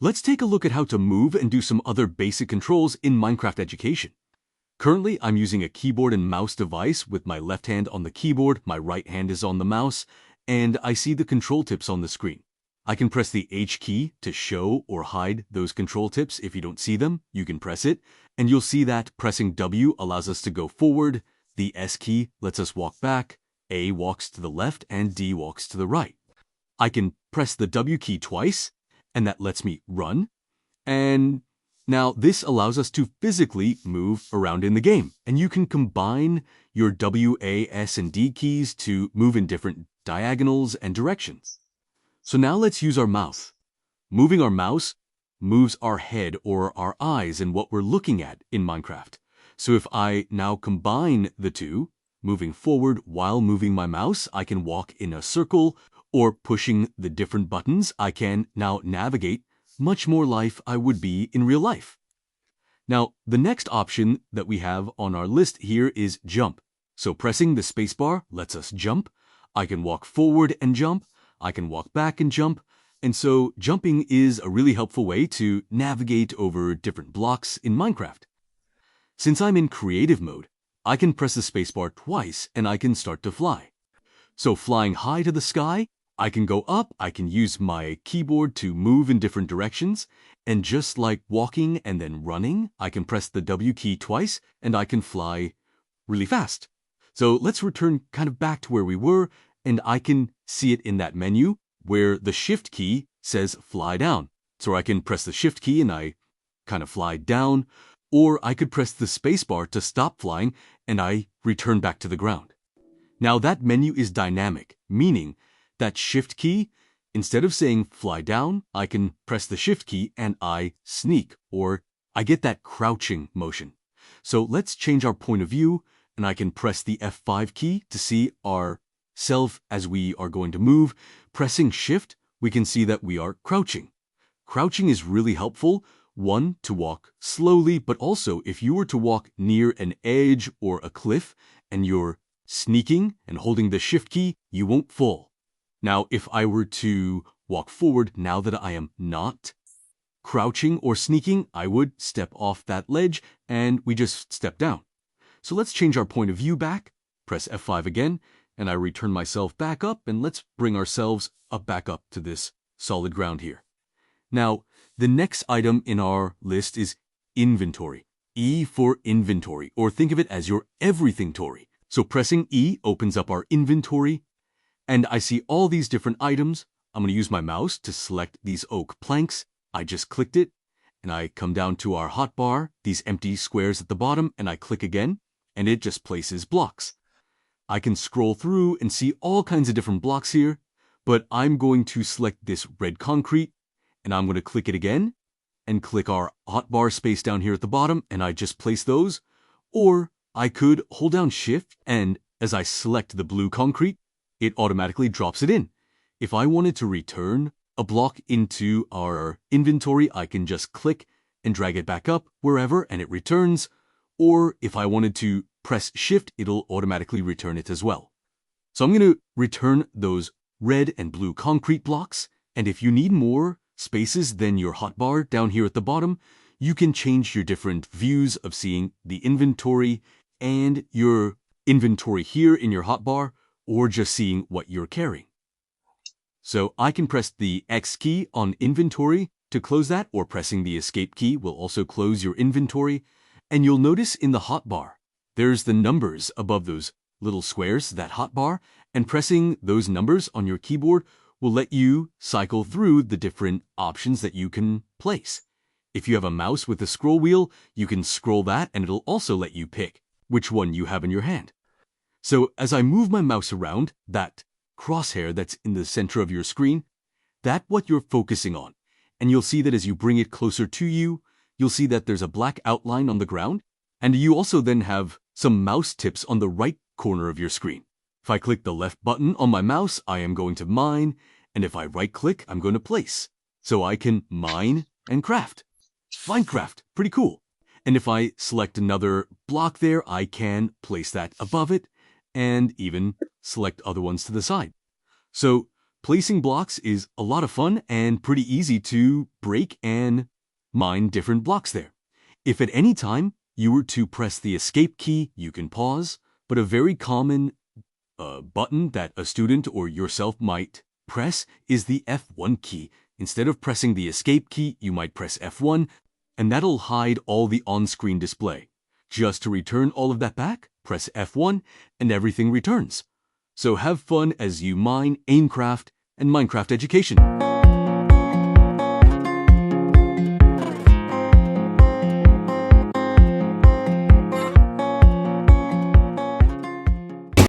Let's take a look at how to move and do some other basic controls in Minecraft education. Currently, I'm using a keyboard and mouse device with my left hand on the keyboard, my right hand is on the mouse, and I see the control tips on the screen. I can press the H key to show or hide those control tips. If you don't see them, you can press it, and you'll see that pressing W allows us to go forward, the S key lets us walk back, A walks to the left, and D walks to the right. I can press the W key twice, and that lets me run. And now this allows us to physically move around in the game. And you can combine your W, A, S, and D keys to move in different diagonals and directions. So now let's use our mouse. Moving our mouse moves our head or our eyes and what we're looking at in Minecraft. So if I now combine the two, moving forward while moving my mouse, I can walk in a circle, or pushing the different buttons, I can now navigate much more like I would be in real life. Now, the next option that we have on our list here is jump. So pressing the spacebar lets us jump. I can walk forward and jump. I can walk back and jump. And so jumping is a really helpful way to navigate over different blocks in Minecraft. Since I'm in creative mode, I can press the spacebar twice and I can start to fly. So flying high to the sky, I can go up, I can use my keyboard to move in different directions, and just like walking and then running, I can press the W key twice and I can fly really fast. So let's return kind of back to where we were, and I can see it in that menu where the Shift key says fly down. So I can press the Shift key and I kind of fly down, or I could press the spacebar to stop flying and I return back to the ground. Now that menu is dynamic, meaning that Shift key, instead of saying fly down, I can press the Shift key and I sneak, or I get that crouching motion. So let's change our point of view, and I can press the F5 key to see ourselves as we are going to move. Pressing Shift, we can see that we are crouching. Crouching is really helpful, one, to walk slowly, but also if you were to walk near an edge or a cliff and you're sneaking and holding the Shift key, you won't fall. Now, if I were to walk forward now that I am not crouching or sneaking, I would step off that ledge and we just step down. So let's change our point of view back, press F5 again, and I return myself back up, and let's bring ourselves back up to this solid ground here. Now, the next item in our list is inventory. E for inventory, or think of it as your everything-tory. So pressing E opens up our inventory, and I see all these different items. I'm going to use my mouse to select these oak planks. I just clicked it, and I come down to our hotbar, these empty squares at the bottom, and I click again, and it just places blocks. I can scroll through and see all kinds of different blocks here, but I'm going to select this red concrete, and I'm going to click it again, and click our hotbar space down here at the bottom, and I just place those. Or I could hold down Shift, and as I select the blue concrete, it automatically drops it in. If I wanted to return a block into our inventory, I can just click and drag it back up wherever and it returns. Or if I wanted to press Shift, it'll automatically return it as well. So I'm going to return those red and blue concrete blocks. And if you need more spaces than your hotbar down here at the bottom, you can change your different views of seeing the inventory and your inventory here in your hotbar, or just seeing what you're carrying. So I can press the X key on inventory to close that, or pressing the escape key will also close your inventory. And you'll notice in the hotbar, there's the numbers above those little squares, that hotbar, and pressing those numbers on your keyboard will let you cycle through the different options that you can place. If you have a mouse with a scroll wheel, you can scroll that and it'll also let you pick which one you have in your hand. So as I move my mouse around, that crosshair that's in the center of your screen, that's what you're focusing on. And you'll see that as you bring it closer to you, you'll see that there's a black outline on the ground, and you also then have some mouse tips on the right corner of your screen. If I click the left button on my mouse, I am going to mine, and if I right-click, I'm going to place. So I can mine and craft. Minecraft, pretty cool. And if I select another block there, I can place that above it, and even select other ones to the side. So Placing blocks is a lot of fun and pretty easy to break and mine different blocks there. If at any time you were to press the escape key, you can pause, but a very common button that a student or yourself might press is the F1 key. Instead of pressing the escape key, you might press F1, and that'll hide all the on-screen display. Just to return all of that back, press F1, and everything returns. So have fun as you mine Aincraft and Minecraft education.